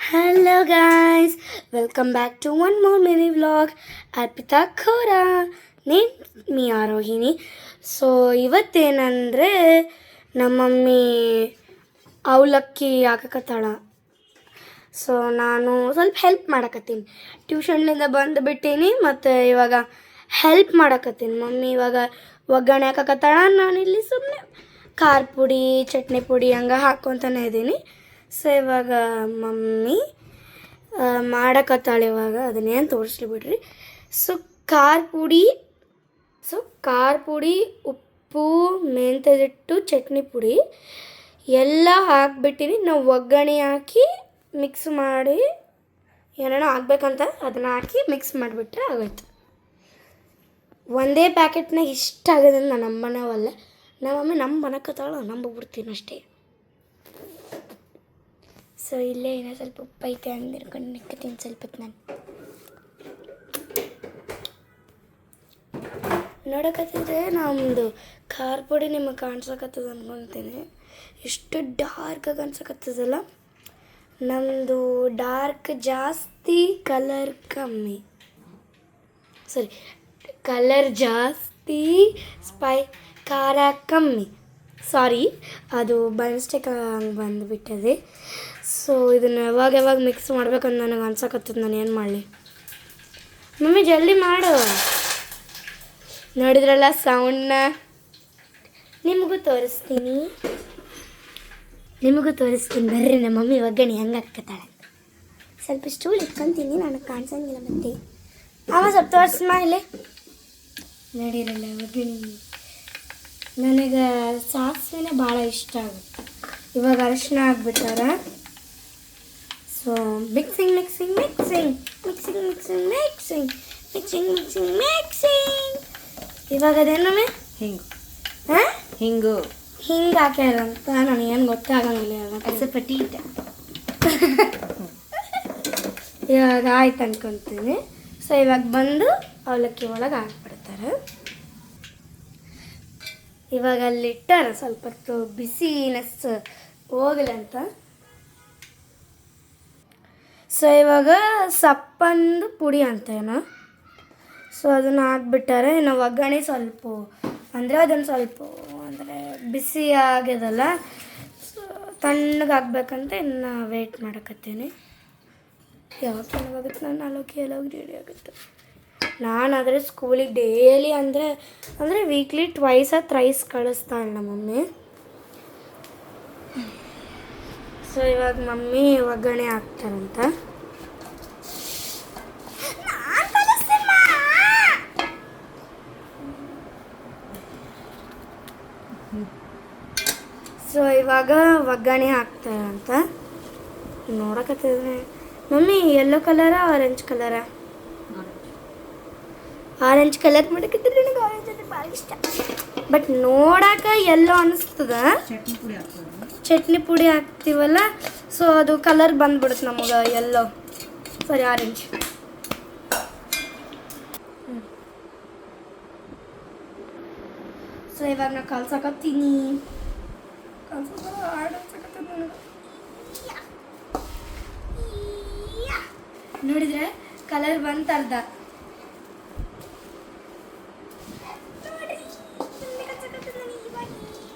Hello guys, welcome back to one more mini vlog. Arpita ಖೋರ name me Arohini. So ಇವತ್ತೇನಂದರೆ ನಮ್ಮ mummy ಅವಲಕ್ಕಿ ಹಾಕಕತ್ತಾಳ. So ನಾನು ಸ್ವಲ್ಪ ಹೆಲ್ಪ್ ಮಾಡಕತ್ತೀನಿ. ಟ್ಯೂಷನ್ನಿಂದ ಬಂದುಬಿಟ್ಟೀನಿ ಮತ್ತು ಇವಾಗ ಹೆಲ್ಪ್ ಮಾಡಕತ್ತೀನಿ. ಮಮ್ಮಿ ಇವಾಗ ಒಗ್ಗರಣೆ ಹಾಕಕತ್ತಾಳ, ನಾನಿಲ್ಲಿ ಸುಮ್ಮನೆ ಖಾರ ಪುಡಿ ಚಟ್ನಿ ಪುಡಿ ಹಂಗೆ ಹಾಕ್ಕೊತಾನೆ ಇದ್ದೀನಿ. ಸೊ ಇವಾಗ ಮಮ್ಮಿ ಮಾಡಕತ್ತಾಳೆ. ಇವಾಗ ಅದನ್ನೇನು ತೋರಿಸ್ಲಿ ಬಿಡ್ರಿ. ಸೊ ಖಾರ ಪುಡಿ ಉಪ್ಪು ಮೆಂತ್ಯದಿಟ್ಟು ಚಟ್ನಿ ಪುಡಿ ಎಲ್ಲ ಹಾಕ್ಬಿಟ್ಟಿನಿ. ನಾವು ಒಗ್ಗರಣೆ ಹಾಕಿ ಮಿಕ್ಸ್ ಮಾಡಿ ಏನೇನೋ ಹಾಕ್ಬೇಕಂತ ಅದನ್ನು ಹಾಕಿ ಮಿಕ್ಸ್ ಮಾಡಿಬಿಟ್ರೆ ಆಗೋಯ್ತು. ಒಂದೇ ಪ್ಯಾಕೆಟ್ನಾಗ ಇಷ್ಟ ಆಗೋದು ನನ್ನ ನಮ್ಮನವಲ್ಲ. ನಮ್ಮಮ್ಮಿ ಮನಕತ್ತಾಳ, ನಂಬಿಬಿಡ್ತೀನಿ ಅಷ್ಟೇ. ಸೊ ಇಲ್ಲೇ ಏನೋ ಸ್ವಲ್ಪ ಉಪ್ಪು ಐತೆ ಅಂದಿರ್ಕೊಂಡು ನಿಕ್ಕತ್ತೀನಿ ಸ್ವಲ್ಪ ಹೊತ್ತು. ನಾನು ನೋಡಕತ್ತಿದ್ರೆ ನಮ್ಮದು ಖಾರ ಪುಡಿ ನಿಮಗೆ ಕಾಣಿಸಕತ್ತದ ಅಂದ್ಕೊತೀನಿ. ಎಷ್ಟು ಡಾರ್ಕಾಗಿ ಅನ್ಸಕತ್ತದಲ್ಲ. ನಮ್ಮದು ಡಾರ್ಕ್ ಜಾಸ್ತಿ, ಕಲರ್ ಕಮ್ಮಿ. ಸರಿ, ಕಲರ್ ಜಾಸ್ತಿ, ಖಾರ ಕಮ್ಮಿ. ಸಾರಿ, ಅದು ಬೈ ಮಿಸ್ಟೇಕ್ ಹಂಗೆ ಬಂದುಬಿಟ್ಟದೆ. ಸೊ ಇದನ್ನು ಯಾವಾಗ ಮಿಕ್ಸ್ ಮಾಡ್ಬೇಕಂತ ನನಗೆ ಅನ್ಸಕತ್ತದ. ನಾನು ಏನು ಮಾಡಲಿ? ಮಮ್ಮಿ ಜಲ್ದಿ ಮಾಡು. ನೋಡಿದ್ರಲ್ಲ ಸೌಂಡ್ನ, ನಿಮಗೂ ತೋರಿಸ್ತೀನಿ ಬರ್ರಿ. ನಮ್ಮ ಮಮ್ಮಿ ಒಗ್ಗರಣೆ ಹೆಂಗೆ ಹಾಕತ್ತಾಳೆ. ಸ್ವಲ್ಪ ಸ್ಟೂಲ್ ಇಟ್ಕೊತೀನಿ, ನನಗೆ ಕಾಣಿಸಂಗಿಲ್ಲ. ಮತ್ತೆ ಅವ ಸ್ವಲ್ಪ ತೋರಿಸ್ಮ ಇಲ್ಲೇ. ನೋಡಿರಲ್ಲ ಒಗ್ಗರಣೆ. ನನಗೆ ಸಾಸಿವೆನೇ ಭಾಳ ಇಷ್ಟ ಆಗುತ್ತೆ. ಇವಾಗ ಅರಿಶಿನ ಹಾಕ್ಬಿಟ್ಟಾರ. So mixing. ಇವಾಗ ಅದೇನೊಮ್ಮೆ ಹಿಂಗೆ ಹಾಕ್ಯಾರ ಅಂತ ನನಗೇನು ಗೊತ್ತಾಗಂಗಿಲ್ಲ. ಸ್ವಲ್ಪ ಟೀಟ ಇವಾಗ ಆಯ್ತು ಅನ್ಕೊತೀನಿ. ಸೊ ಇವಾಗ ಬಂದು ಅವಲಕ್ಕಿ ಒಳಗೆ ಹಾಕ್ಬಿಡ್ತಾರೆ. ಇವಾಗ ಅಲ್ಲಿಟ್ಟಾರ ಸ್ವಲ್ಪ ಹೊತ್ತು ಬಿಸಿನೆಸ್ ಹೋಗಲಂತ. ಸೊ ಇವಾಗ ಸಪ್ಪಂದು ಪುಡಿ ಅಂತೇನೋ. ಸೊ ಅದನ್ನು ಹಾಕ್ಬಿಟ್ಟಾರೆ. ಇನ್ನು ಒಗ್ಗರಣೆ ಸ್ವಲ್ಪ ಅಂದರೆ ಬಿಸಿ ಆಗ್ಯದಲ್ಲ, ಸೊ ತಣ್ಣಗೆ ಹಾಕ್ಬೇಕಂತ ಇನ್ನು ವೆಯ್ಟ್ ಮಾಡಕತ್ತೀನಿ. ಯಾವಾಗ ತಣ್ಣಗಾಗುತ್ತೆ ನಾನು ಅವಲಕ್ಕಿ ರೆಡಿ ಆಗುತ್ತೆ. ನಾನಾದರೆ ಸ್ಕೂಲಿಗೆ ಡೈಲಿ ಅಂದರೆ ವೀಕ್ಲಿ ಟ್ವೈಸ್ ಥ್ರೈಸ್ ಕಳಿಸ್ತಾಳೆ ನಮ್ಮ ಮಮ್ಮಿ. ಸೊ ಇವಾಗ ಮಮ್ಮಿ ಒಗ್ಗರಣೆ ಹಾಕ್ತಾರಂತ. ಸೊ ಇವಾಗ ಒಗ್ಗರಣೆ ಹಾಕ್ತಾರಂತ ನೋಡಕತ್ತಿದ್ರೆ. ಮಮ್ಮಿ ಯೆಲ್ಲೋ ಕಲರಾ ಆರೆಂಜ್ ಕಲರಾ? ಆರೆಂಜ್ ಕಲರ್ ಮಾಡಕತ್ತಿದ್ರೆ ನನಗೆ ಆರೆಂಜ್ ಅಂದರೆ ಭಾಳ ಇಷ್ಟ. ಬಟ್ ನೋಡಕ್ಕೆ ಎಲ್ಲೋ ಅನಿಸ್ತದ. ಚಟ್ನಿ ಪುಡಿ ಹಾಕ್ತೀವಲ್ಲ, ಸೊ ಅದು ಕಲರ್ ಬಂದ್ಬಿಡುತ್ತೆ ನಮಗೆ ಎಲ್ಲೋ. ಸರಿ, ಆರೆಂಜ್. ಸೊ ಇವಾಗ ನಾ ಕಲ್ಸಕತ್ತೀನಿ. ನೋಡಿದ್ರೆ ಕಲರ್ ಬಂತರ್ದ.